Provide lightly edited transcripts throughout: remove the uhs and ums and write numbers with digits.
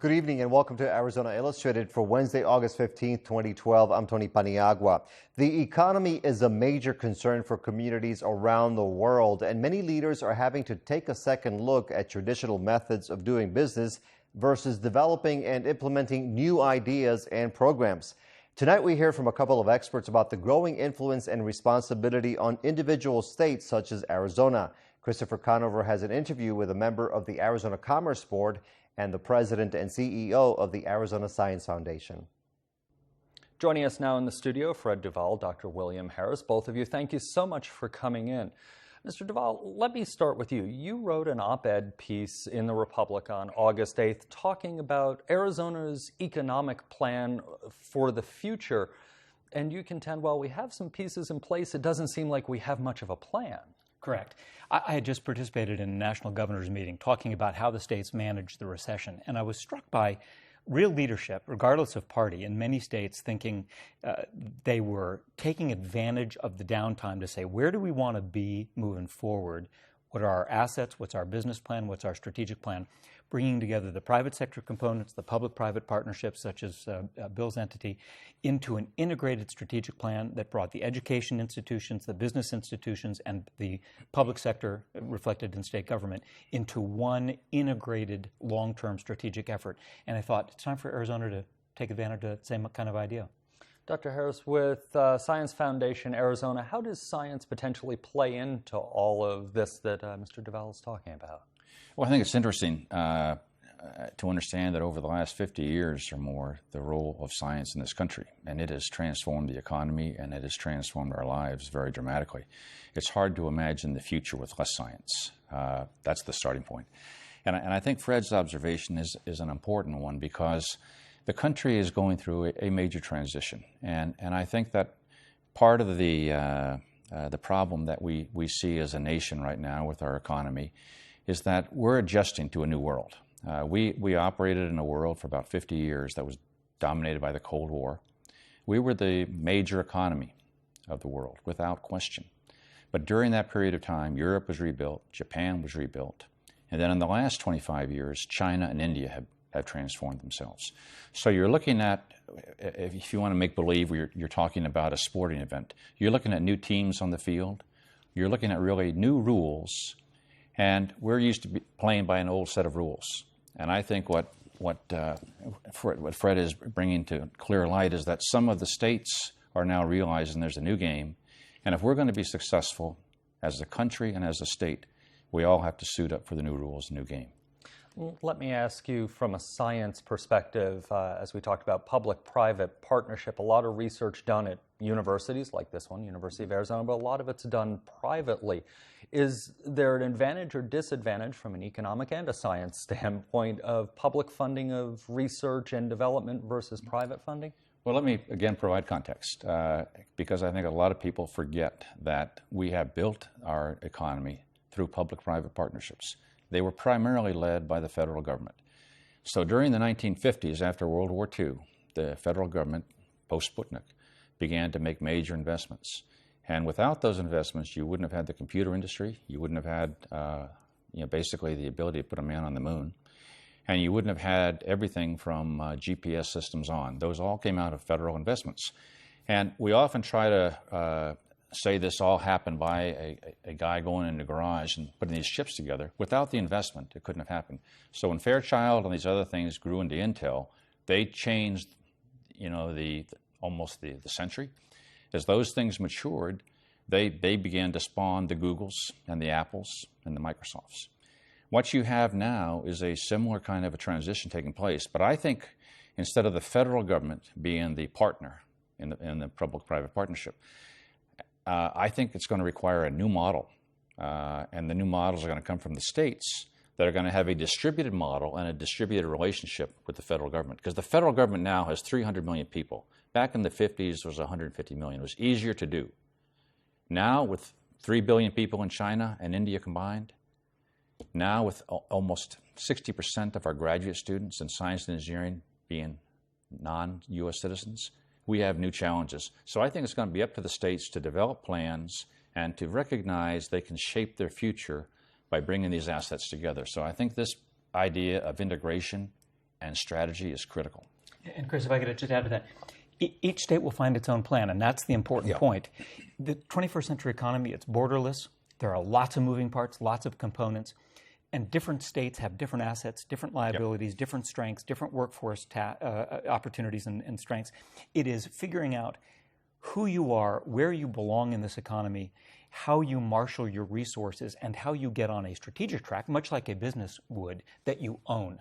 Good evening and welcome to Arizona Illustrated for Wednesday, August 15th, 2012. I'm Tony Paniagua. The economy is a major concern for communities around the world, and many leaders are having to take a second look at traditional methods of doing business versus developing and implementing new ideas and programs. Tonight we hear from a couple of experts about the growing influence and responsibility on individual states such as Arizona. Christopher Conover has an interview with a member of the Arizona Commerce Board and the president and CEO of the Arizona Science Foundation. Joining us now in the studio, Fred Duvall, Dr. William Harris. Both of you, thank you so much for coming in. Mr. Duvall, let me start with you. You wrote an op-ed piece in the Republic on August 8th talking about Arizona's economic plan for the future. And you contend, well, we have some pieces in place. It doesn't seem like we have much of a plan. Correct. I had just participated in a national governor's meeting talking about how the states managed the recession, and I was struck by real leadership, regardless of party, in many states thinking they were taking advantage of the downtime to say, where do we want to be moving forward? What are our assets? What's our business plan? What's our strategic plan? Bringing together the private sector components, the public-private partnerships, such as Bill's entity, into an integrated strategic plan that brought the education institutions, the business institutions, and the public sector, reflected in state government, into one integrated long-term strategic effort. And I thought, it's time for Arizona to take advantage of that same kind of idea. Dr. Harris, with Science Foundation Arizona, how does science potentially play into all of this that Mr. Duvall is talking about? Well, I think it's interesting to understand that over the last 50 years or more, the role of science in this country, and it has transformed the economy and it has transformed our lives very dramatically. It's hard to imagine the future with less science. That's the starting point. And I think Fred's observation is an important one because the country is going through a major transition. And I think that part of the problem that we see as a nation right now with our economy is that we're adjusting to a new world. We operated in a world for about 50 years that was dominated by the Cold War. We were the major economy of the world, without question. But during that period of time, Europe was rebuilt, Japan was rebuilt, and then in the last 25 years, China and India have transformed themselves. So you're looking at, if you want to make believe you're talking about a sporting event, you're looking at new teams on the field, you're looking at really new rules. And we're used to playing by an old set of rules. And I think what Fred is bringing to clear light is that some of the states are now realizing there's a new game. And if we're going to be successful as a country and as a state, we all have to suit up for the new rules, the new game. Let me ask you from a science perspective, as we talked about public-private partnership, a lot of research done at universities like this one, University of Arizona, but a lot of it's done privately. Is there an advantage or disadvantage from an economic and a science standpoint of public funding of research and development versus private funding? Well, let me again provide context, because I think a lot of people forget that we have built our economy through public-private partnerships. They were primarily led by the federal government. So during the 1950s, after World War II, the federal government, post-Sputnik, began to make major investments. And without those investments, you wouldn't have had the computer industry, you wouldn't have had basically the ability to put a man on the moon, and you wouldn't have had everything from GPS systems on. Those all came out of federal investments. And we often try to say this all happened by a guy going in the garage and putting these chips together. Without the investment, it couldn't have happened. So when Fairchild and these other things grew into Intel, they changed, almost the century. As those things matured, they began to spawn the Googles and the Apples and the Microsofts. What you have now is a similar kind of a transition taking place. But I think instead of the federal government being the partner in the public-private partnership, I think it's going to require a new model, and the new models are going to come from the states that are going to have a distributed model and a distributed relationship with the federal government. Because the federal government now has 300 million people. Back in the 50s, there was 150 million. It was easier to do. Now, with 3 billion people in China and India combined, now with almost 60% of our graduate students in science and engineering being non-U.S. citizens, we have new challenges. So I think it's going to be up to the states to develop plans and to recognize they can shape their future by bringing these assets together. So I think this idea of integration and strategy is critical. And Chris, if I could just add to that, each state will find its own plan, and that's the important point. The 21st century economy, it's borderless. There are lots of moving parts, lots of components, and different states have different assets, different liabilities, different strengths, different workforce opportunities and strengths. It is figuring out who you are, where you belong in this economy, how you marshal your resources, and how you get on a strategic track, much like a business would, that you own.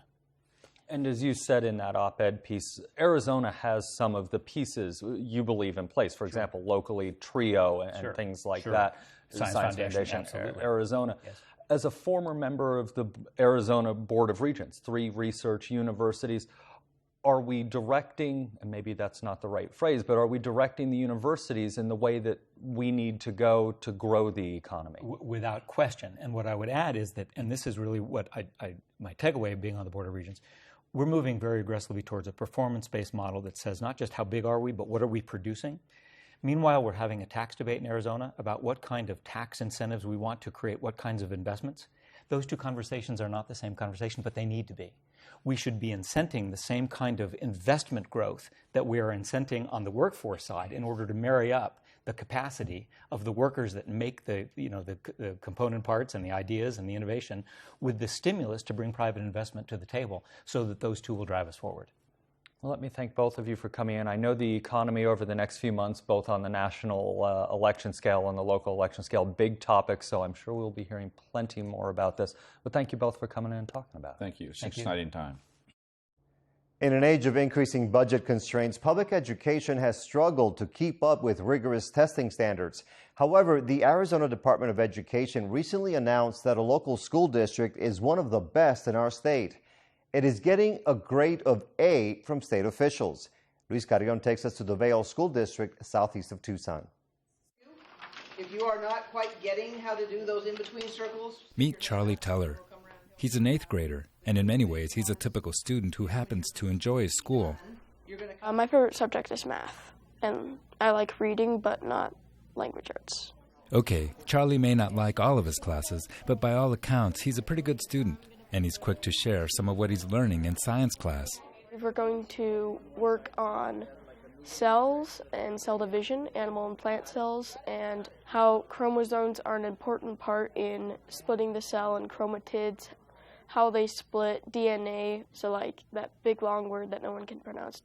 And as you said in that op-ed piece, Arizona has some of the pieces you believe in place. For example, locally, TRIO and things like that. Science Foundation, Arizona. Yes. As a former member of the Arizona Board of Regents, 3 research universities, are we directing, and maybe that's not the right phrase, but are we directing the universities in the way that we need to go to grow the economy? Without question. And what I would add is that, and this is really what my takeaway of being on the Board of Regents, we're moving very aggressively towards a performance-based model that says not just how big are we, but what are we producing? Meanwhile, we're having a tax debate in Arizona about what kind of tax incentives we want to create, what kinds of investments. Those two conversations are not the same conversation, but they need to be. We should be incenting the same kind of investment growth that we are incenting on the workforce side in order to marry up the capacity of the workers that make the component parts and the ideas and the innovation with the stimulus to bring private investment to the table so that those two will drive us forward. Well, let me thank both of you for coming in. I know the economy over the next few months, both on the national election scale and the local election scale, big topics, so I'm sure we'll be hearing plenty more about this. But thank you both for coming in and talking about it. Thank you. It's an exciting time. In an age of increasing budget constraints, public education has struggled to keep up with rigorous testing standards. However, the Arizona Department of Education recently announced that a local school district is one of the best in our state. It is getting a grade of A from state officials. Luis Carrion takes us to the Vail School District, southeast of Tucson. If you are not quite getting how to do those in-between circles... Meet Charlie Teller. He's an 8th grader, and in many ways, he's a typical student who happens to enjoy his school. My favorite subject is math, and I like reading, but not language arts. Okay, Charlie may not like all of his classes, but by all accounts, he's a pretty good student, and he's quick to share some of what he's learning in science class. We're going to work on cells and cell division, animal and plant cells, and how chromosomes are an important part in splitting the cell and chromatids, how they split DNA, so like that big long word that no one can pronounce,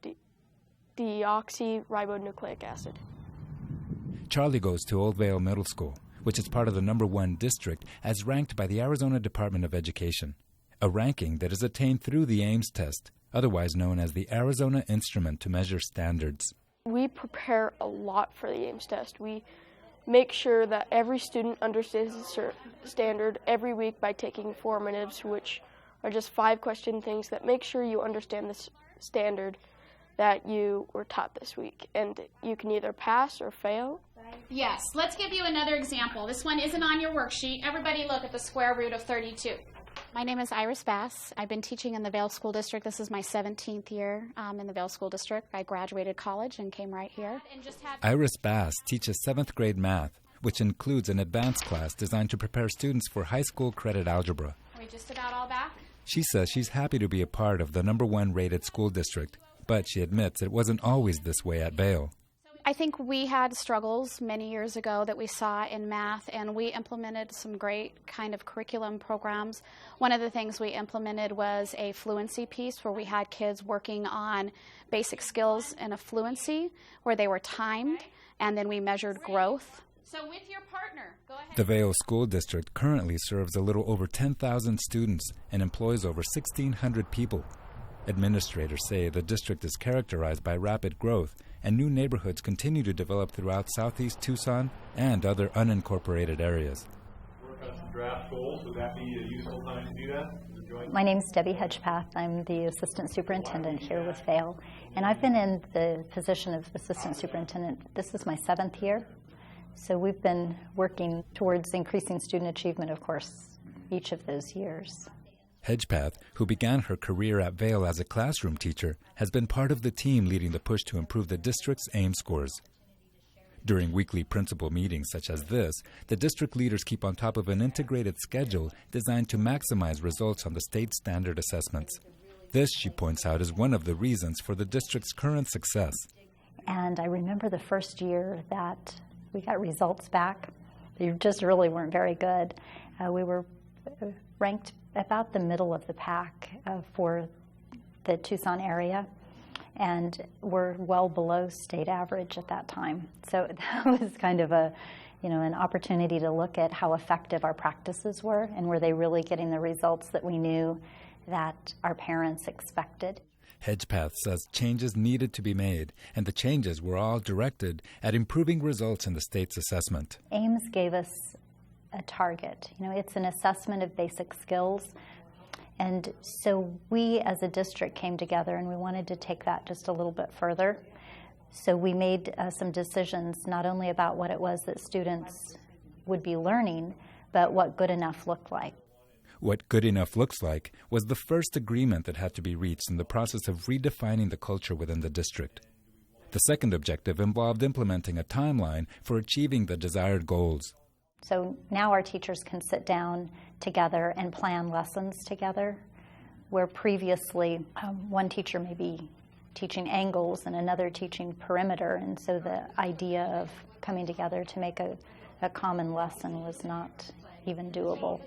deoxyribonucleic acid. Charlie goes to Old Vail Middle School, which is part of the #1 district as ranked by the Arizona Department of Education, a ranking that is attained through the Ames test, otherwise known as the Arizona Instrument to Measure Standards. We prepare a lot for the Ames test. We make sure that every student understands the standard every week by taking formatives, which are just 5-question things that make sure you understand the standard that you were taught this week. And you can either pass or fail. Yes, let's give you another example. This one isn't on your worksheet. Everybody look at the square root of 32. My name is Iris Bass. I've been teaching in the Vail School District. This is my 17th year in the Vail School District. I graduated college and came right here. Iris Bass teaches 7th grade math, which includes an advanced class designed to prepare students for high school credit algebra. Are we just about all back? She says she's happy to be a part of the #1 rated school district, but she admits it wasn't always this way at Vail. I think we had struggles many years ago that we saw in math, and we implemented some great kind of curriculum programs. One of the things we implemented was a fluency piece where we had kids working on basic skills in a fluency where they were timed, and then we measured growth. So with your partner, go ahead. The Vail School District currently serves a little over 10,000 students and employs over 1,600 people. Administrators say the district is characterized by rapid growth, and new neighborhoods continue to develop throughout southeast Tucson and other unincorporated areas. Work on some draft goals. Would that be a useful time to do that? My name is Debbie Hedgepath. I'm the assistant superintendent here with Vail, and I've been in the position of assistant superintendent. This is my 7th year, so we've been working towards increasing student achievement, of course, each of those years. Hedgepath, who began her career at Vail as a classroom teacher, has been part of the team leading the push to improve the district's Ames scores. During weekly principal meetings such as this, the district leaders keep on top of an integrated schedule designed to maximize results on the state standard assessments. This, she points out, is one of the reasons for the district's current success. And I remember the first year that we got results back. They just really weren't very good. We were ranked about the middle of the pack for the Tucson area, and we're well below state average at that time. So that was kind of an opportunity to look at how effective our practices were, and were they really getting the results that we knew that our parents expected. Hedgepath says changes needed to be made, and the changes were all directed at improving results in the state's assessment. Ames gave us a target. It's an assessment of basic skills. And so we as a district came together and we wanted to take that just a little bit further. So we made some decisions not only about what it was that students would be learning, but what good enough looked like. What good enough looks like was the first agreement that had to be reached in the process of redefining the culture within the district. The second objective involved implementing a timeline for achieving the desired goals. So now our teachers can sit down together and plan lessons together, where previously one teacher may be teaching angles and another teaching perimeter, and so the idea of coming together to make a common lesson was not even doable.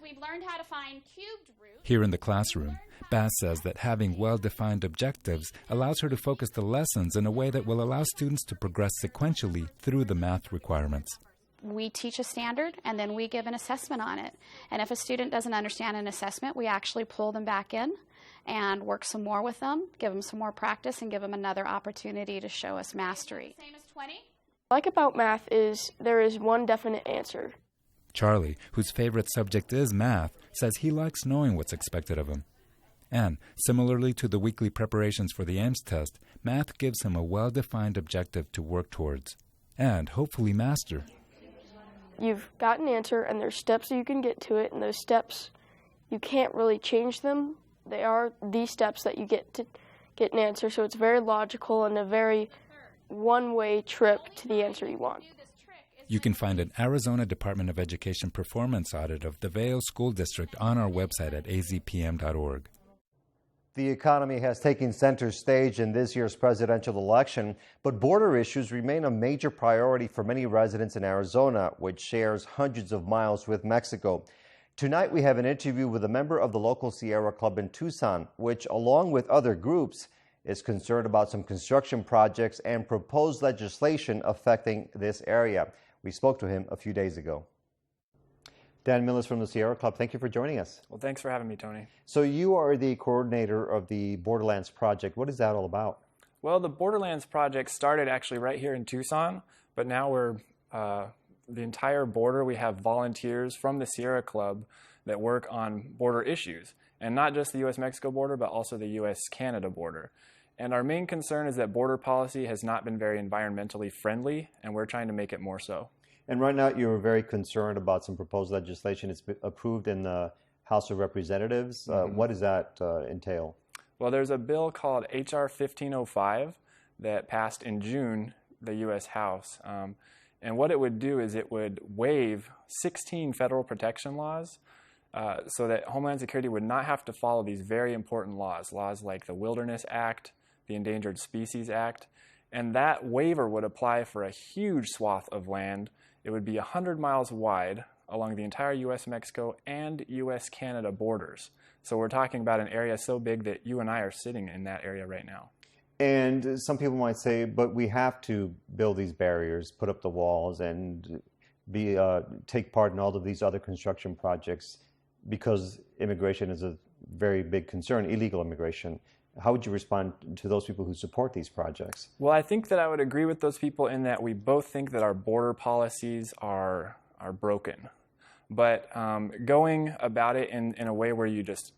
We've learned how to find cubed roots. Here in the classroom, Bass says that having well-defined objectives allows her to focus the lessons in a way that will allow students to progress sequentially through the math requirements. We teach a standard, and then we give an assessment on it. And if a student doesn't understand an assessment, we actually pull them back in and work some more with them, give them some more practice, and give them another opportunity to show us mastery. Same as 20? What I like about math is there is one definite answer. Charlie, whose favorite subject is math, says he likes knowing what's expected of him. And, similarly to the weekly preparations for the Ames test, math gives him a well-defined objective to work towards, and hopefully master. You've got an answer, and there's steps that you can get to it, and those steps, you can't really change them. They are these steps that you get to get an answer, so it's very logical and a very one-way trip to the answer you want. You can find an Arizona Department of Education performance audit of the Vail School District on our website at azpm.org. The economy has taken center stage in this year's presidential election, but border issues remain a major priority for many residents in Arizona, which shares hundreds of miles with Mexico. Tonight, we have an interview with a member of the local Sierra Club in Tucson, which, along with other groups, is concerned about some construction projects and proposed legislation affecting this area. We spoke to him a few days ago. Dan Millis from the Sierra Club, thank you for joining us. Well, thanks for having me, Tony. So you are the coordinator of the Borderlands Project. What is that all about? Well, the Borderlands Project started actually right here in Tucson, but now we're the entire border. We have volunteers from the Sierra Club that work on border issues, and not just the U.S.-Mexico border, but also the U.S.-Canada border. And our main concern is that border policy has not been very environmentally friendly, and we're trying to make it more so. And right now, you're very concerned about some proposed legislation. It's been approved in the House of Representatives. What does that entail? Well, there's a bill called H.R. 1505 that passed in June, the U.S. House. And what it would do is it would waive 16 federal protection laws so that Homeland Security would not have to follow these very important laws like the Wilderness Act, the Endangered Species Act. And that waiver would apply for a huge swath of land. It would be 100 miles wide along the entire U.S.-Mexico and U.S.-Canada borders. So we're talking about an area so big that you and I are sitting in that area right now. And some people might say, but we have to build these barriers, put up the walls, and take part in all of these other construction projects because immigration is a very big concern, illegal immigration. How would you respond to those people who support these projects? Well, I think that I would agree with those people in that we both think that our border policies are broken. But going about it in a way where you just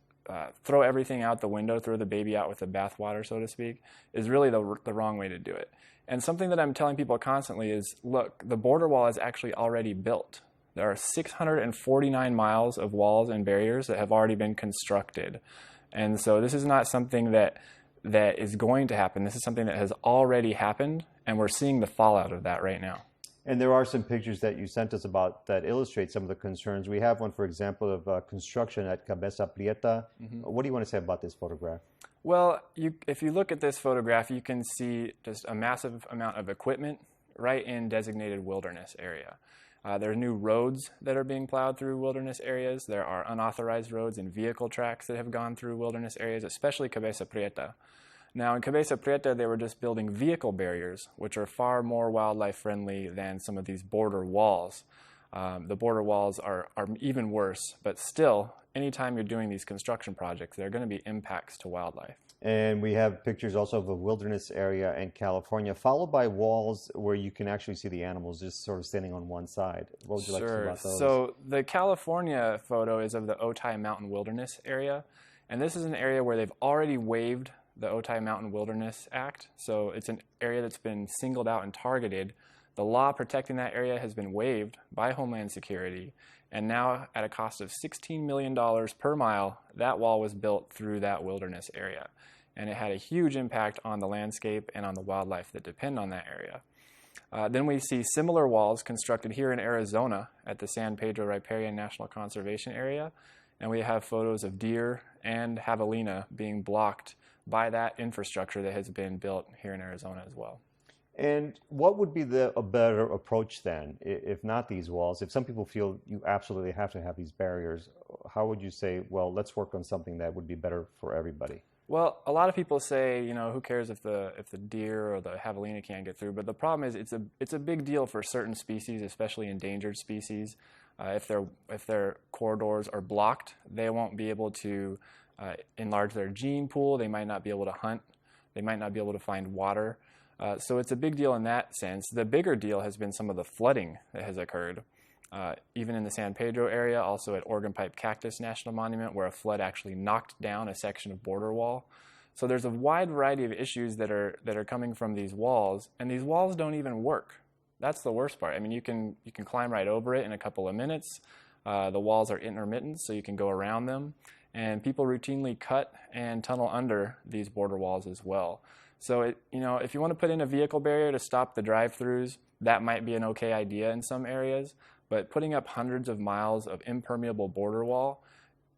throw everything out the window, throw the baby out with the bathwater, so to speak, is really the wrong way to do it. And something that I'm telling people constantly is, look, the border wall is actually already built. There are 649 miles of walls and barriers that have already been constructed. And so this is not something that is going to happen. This is something that has already happened, and we're seeing the fallout of that right now. And there are some pictures that you sent us about that illustrate some of the concerns. We have one, for example, of construction at Cabeza, Prieta. What do you want to say about this photograph? Well, if you look at this photograph, you can see just a massive amount of equipment right in designated wilderness area. There are new roads that are being plowed through wilderness areas. There are unauthorized roads and vehicle tracks that have gone through wilderness areas, especially Cabeza Prieta. Now, in Cabeza Prieta, they were just building vehicle barriers, which are far more wildlife friendly than some of these border walls. The border walls are even worse, but still, anytime you're doing these construction projects, there are going to be impacts to wildlife. And we have pictures also of a wilderness area in California, followed by walls where you can actually see the animals just sort of standing on one side. What would you like to say about those? So the California photo is of the Otay Mountain Wilderness area, and this is an area where they've already waived the Otay Mountain Wilderness Act. So it's an area that's been singled out and targeted. The law protecting that area has been waived by Homeland Security, and now at a cost of $16 million per mile, that wall was built through that wilderness area. And it had a huge impact on the landscape and on the wildlife that depend on that area. Then we see similar walls constructed here in Arizona at the San Pedro Riparian National Conservation Area, and we have photos of deer and javelina being blocked by that infrastructure that has been built here in Arizona as well. And what would be a better approach then, if not these walls? If some people feel you absolutely have to have these barriers, how would you say, well, let's work on something that would be better for everybody? Well, a lot of people say, who cares if the deer or the javelina can't get through? But the problem is it's a big deal for certain species, especially endangered species. If their corridors are blocked, they won't be able to enlarge their gene pool. They might not be able to hunt. They might not be able to find water. So it's a big deal in that sense. The bigger deal has been some of the flooding that has occurred, even in the San Pedro area, also at Organ Pipe Cactus National Monument, where a flood actually knocked down a section of border wall. So there's a wide variety of issues that are coming from these walls, and these walls don't even work. That's the worst part. I mean, you can climb right over it in a couple of minutes. The walls are intermittent, so you can go around them, and people routinely cut and tunnel under these border walls as well. So if you want to put in a vehicle barrier to stop the drive-throughs, that might be an okay idea in some areas. But putting up hundreds of miles of impermeable border wall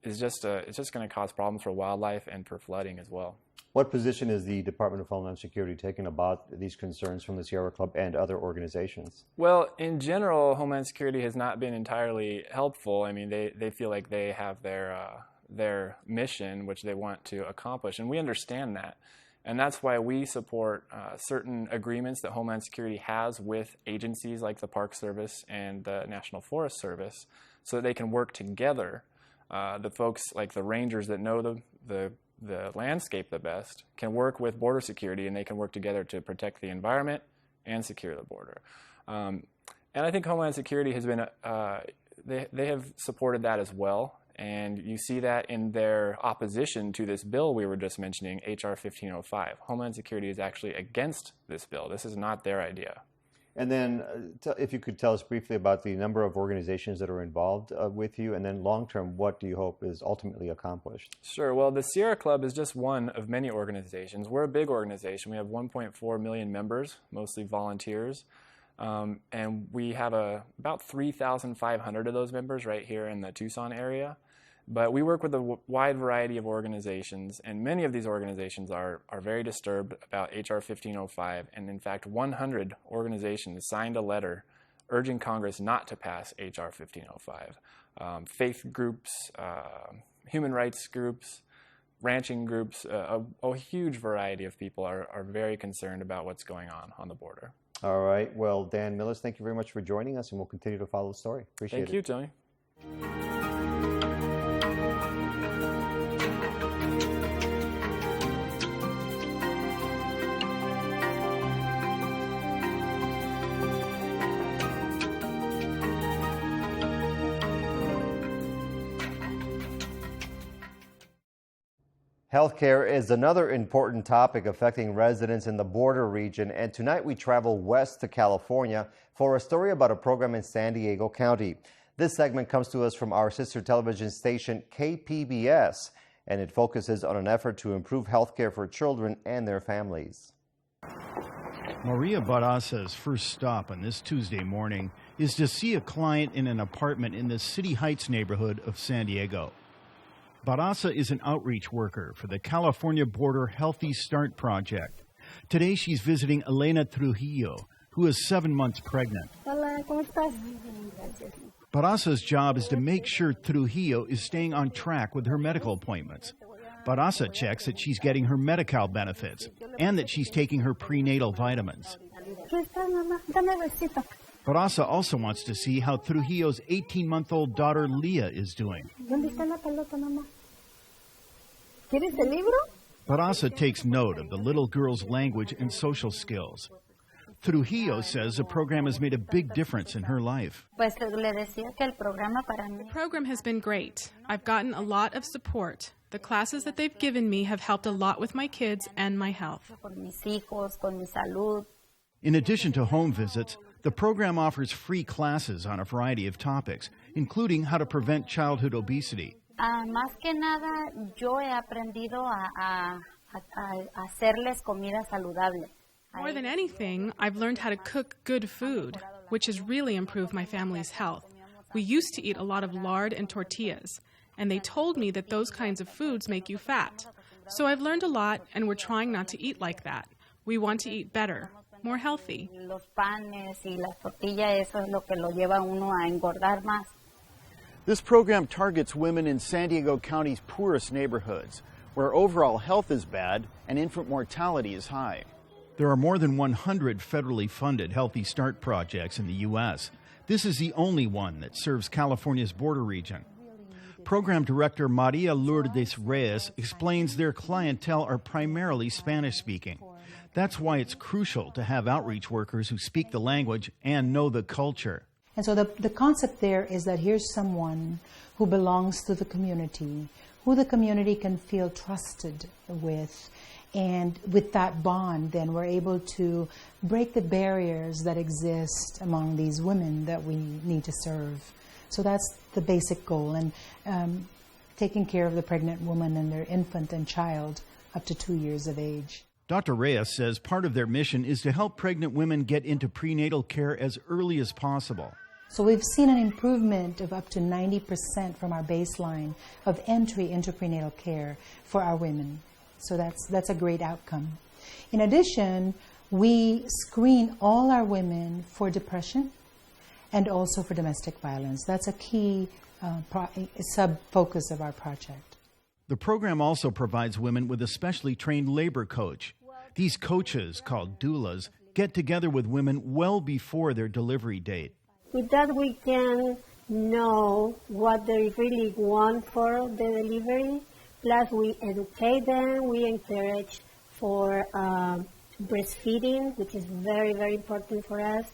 is it's just going to cause problems for wildlife and for flooding as well. What position is the Department of Homeland Security taking about these concerns from the Sierra Club and other organizations? Well, in general, Homeland Security has not been entirely helpful. I mean, they feel like they have their mission, which they want to accomplish, and we understand that. And that's why we support certain agreements that Homeland Security has with agencies like the Park Service and the National Forest Service so that they can work together. The folks like the rangers that know the landscape the best can work with border security, and they can work together to protect the environment and secure the border. And I think Homeland Security has been, they have supported that as well. And you see that in their opposition to this bill we were just mentioning, H.R. 1505. Homeland Security is actually against this bill. This is not their idea. And then if you could tell us briefly about the number of organizations that are involved with you, and then long-term, what do you hope is ultimately accomplished? Sure. Well, the Sierra Club is just one of many organizations. We're a big organization. We have 1.4 million members, mostly volunteers. And we have about 3,500 of those members right here in the Tucson area. But we work with a wide variety of organizations, and many of these organizations are very disturbed about H.R. 1505, and in fact 100 organizations signed a letter urging Congress not to pass H.R. 1505. Faith groups, human rights groups, ranching groups, a huge variety of people are very concerned about what's going on the border. All right. Well, Dan Millis, thank you very much for joining us, and we'll continue to follow the story. Appreciate it. Thank you, Tony. Healthcare is another important topic affecting residents in the border region, and tonight we travel west to California for a story about a program in San Diego County. This segment comes to us from our sister television station, KPBS, and it focuses on an effort to improve healthcare for children and their families. Maria Barraza's first stop on this Tuesday morning is to see a client in an apartment in the City Heights neighborhood of San Diego. Barraza is an outreach worker for the California Border Healthy Start Project. Today she's visiting Elena Trujillo, who is 7 months pregnant. Hola, ¿cómo estás? Barraza's job is to make sure Trujillo is staying on track with her medical appointments. Barraza checks that she's getting her Medi-Cal benefits and that she's taking her prenatal vitamins. Barraza also wants to see how Trujillo's 18-month-old daughter Leah is doing. Barraza takes note of the little girl's language and social skills. Trujillo says the program has made a big difference in her life. The program has been great. I've gotten a lot of support. The classes that they've given me have helped a lot with my kids and my health. In addition to home visits, the program offers free classes on a variety of topics, including how to prevent childhood obesity. Más que nada, yo he aprendido a hacerles comida saludable. More than anything, I've learned how to cook good food, which has really improved my family's health. We used to eat a lot of lard and tortillas, and they told me that those kinds of foods make you fat. So I've learned a lot, and we're trying not to eat like that. We want to eat better, more healthy. Los panes y las tortillas, eso es lo que lo lleva uno a engordar más. This program targets women in San Diego County's poorest neighborhoods, where overall health is bad and infant mortality is high. There are more than 100 federally funded Healthy Start projects in the U.S. This is the only one that serves California's border region. Program Director Maria Lourdes Reyes explains their clientele are primarily Spanish-speaking. That's why it's crucial to have outreach workers who speak the language and know the culture. And so the concept there is that here's someone who belongs to the community, who the community can feel trusted with. And with that bond, then we're able to break the barriers that exist among these women that we need to serve. So that's the basic goal, and taking care of the pregnant woman and their infant and child up to 2 years of age. Dr. Reyes says part of their mission is to help pregnant women get into prenatal care as early as possible. So we've seen an improvement of up to 90% from our baseline of entry into prenatal care for our women. So that's a great outcome. In addition, we screen all our women for depression and also for domestic violence. That's a key sub-focus of our project. The program also provides women with a specially trained labor coach. These coaches, called doulas, get together with women well before their delivery date. With that, we can know what they really want for the delivery. Plus, we educate them, we encourage for breastfeeding, which is very, very important for us,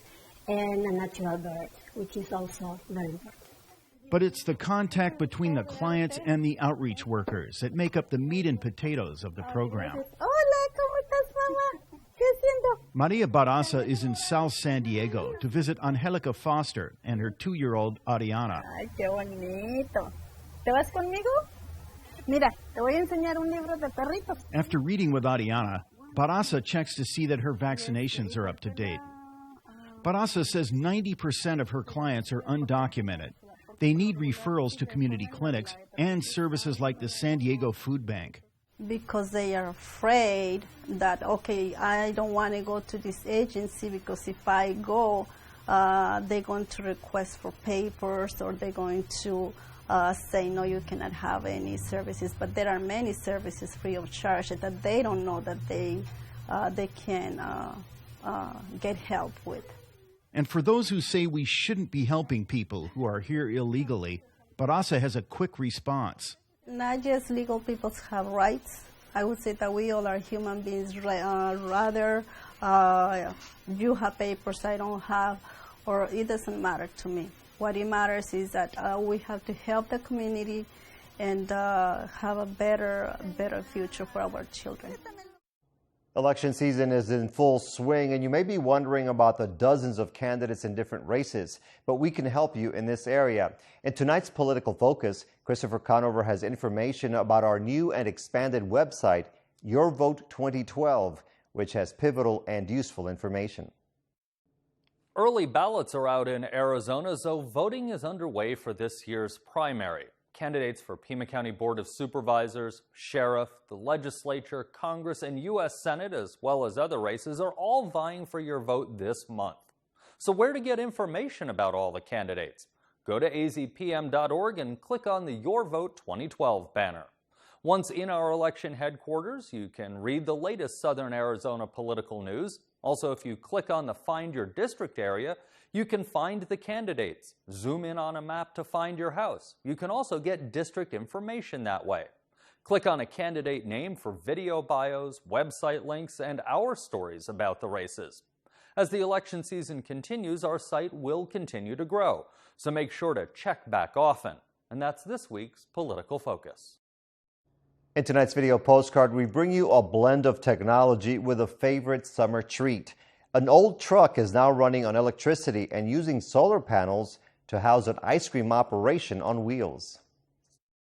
and a natural birth, which is also very important. But it's the contact between the clients and the outreach workers that make up the meat and potatoes of the program. Hola, ¿cómo estás, mamá? ¿Qué haciendo? Maria Barraza is in South San Diego to visit Angelica Foster and her 2-year-old Ariana. Ay, qué bonito. ¿Te vas conmigo? Mira, te voy a enseñar un libro de perritos. After reading with Ariana, Barraza checks to see that her vaccinations are up to date. Barraza says 90% of her clients are undocumented. They need referrals to community clinics and services like the San Diego Food Bank. Because they are afraid that, okay, I don't want to go to this agency because if I go, they're going to request for papers or they're going to say, no, you cannot have any services. But there are many services free of charge that they don't know that they can get help with. And for those who say we shouldn't be helping people who are here illegally, Barraza has a quick response. Not just legal people have rights. I would say that we all are human beings. Rather, you have papers I don't have, or it doesn't matter to me. What it matters is that we have to help the community and have a better future for our children. Election season is in full swing, and you may be wondering about the dozens of candidates in different races, but we can help you in this area. In tonight's Political Focus, Christopher Conover has information about our new and expanded website, Your Vote 2012. which has pivotal and useful information. Early ballots are out in Arizona, so voting is underway for this year's primary. Candidates for Pima County Board of Supervisors, Sheriff, the Legislature, Congress, and U.S. Senate, as well as other races, are all vying for your vote this month. So where to get information about all the candidates? Go to azpm.org and click on the Your Vote 2012 banner. Once in our election headquarters, you can read the latest Southern Arizona political news. Also, if you click on the Find Your District area, you can find the candidates. Zoom in on a map to find your house. You can also get district information that way. Click on a candidate name for video bios, website links, and our stories about the races. As the election season continues, our site will continue to grow, so make sure to check back often. And that's this week's Political Focus. In tonight's video postcard, we bring you a blend of technology with a favorite summer treat. An old truck is now running on electricity and using solar panels to house an ice cream operation on wheels.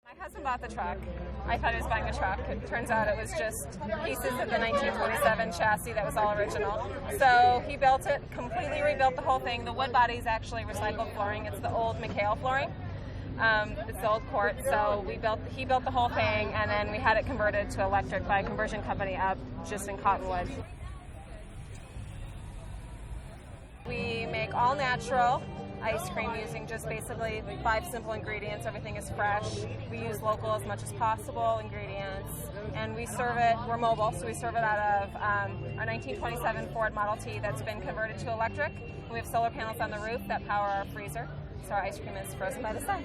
My husband bought the truck. I thought he was buying a truck. It turns out it was just pieces of the 1927 chassis that was all original. So he built it, completely rebuilt the whole thing. The wood body is actually recycled flooring. It's the old McHale flooring. It's the old court, so he built the whole thing, and then we had it converted to electric by a conversion company up just in Cottonwood. We make all natural ice cream using just basically 5 simple ingredients. Everything is fresh. We use local as much as possible ingredients, and we serve it, we're mobile, so we serve it out of our 1927 Ford Model T that's been converted to electric. We have solar panels on the roof that power our freezer, so our ice cream is frozen by the sun.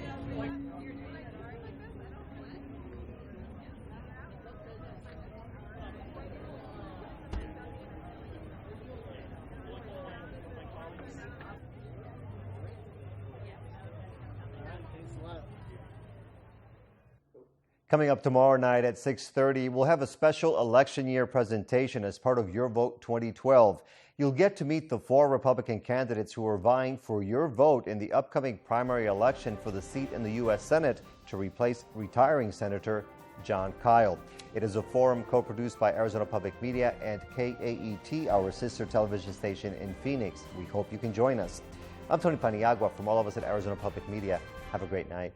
Coming up tomorrow night at 6:30, we'll have a special election year presentation as part of Your Vote 2012. You'll get to meet the 4 Republican candidates who are vying for your vote in the upcoming primary election for the seat in the U.S. Senate to replace retiring Senator John Kyle. It is a forum co-produced by Arizona Public Media and KAET, our sister television station in Phoenix. We hope you can join us. I'm Tony Paniagua from all of us at Arizona Public Media. Have a great night.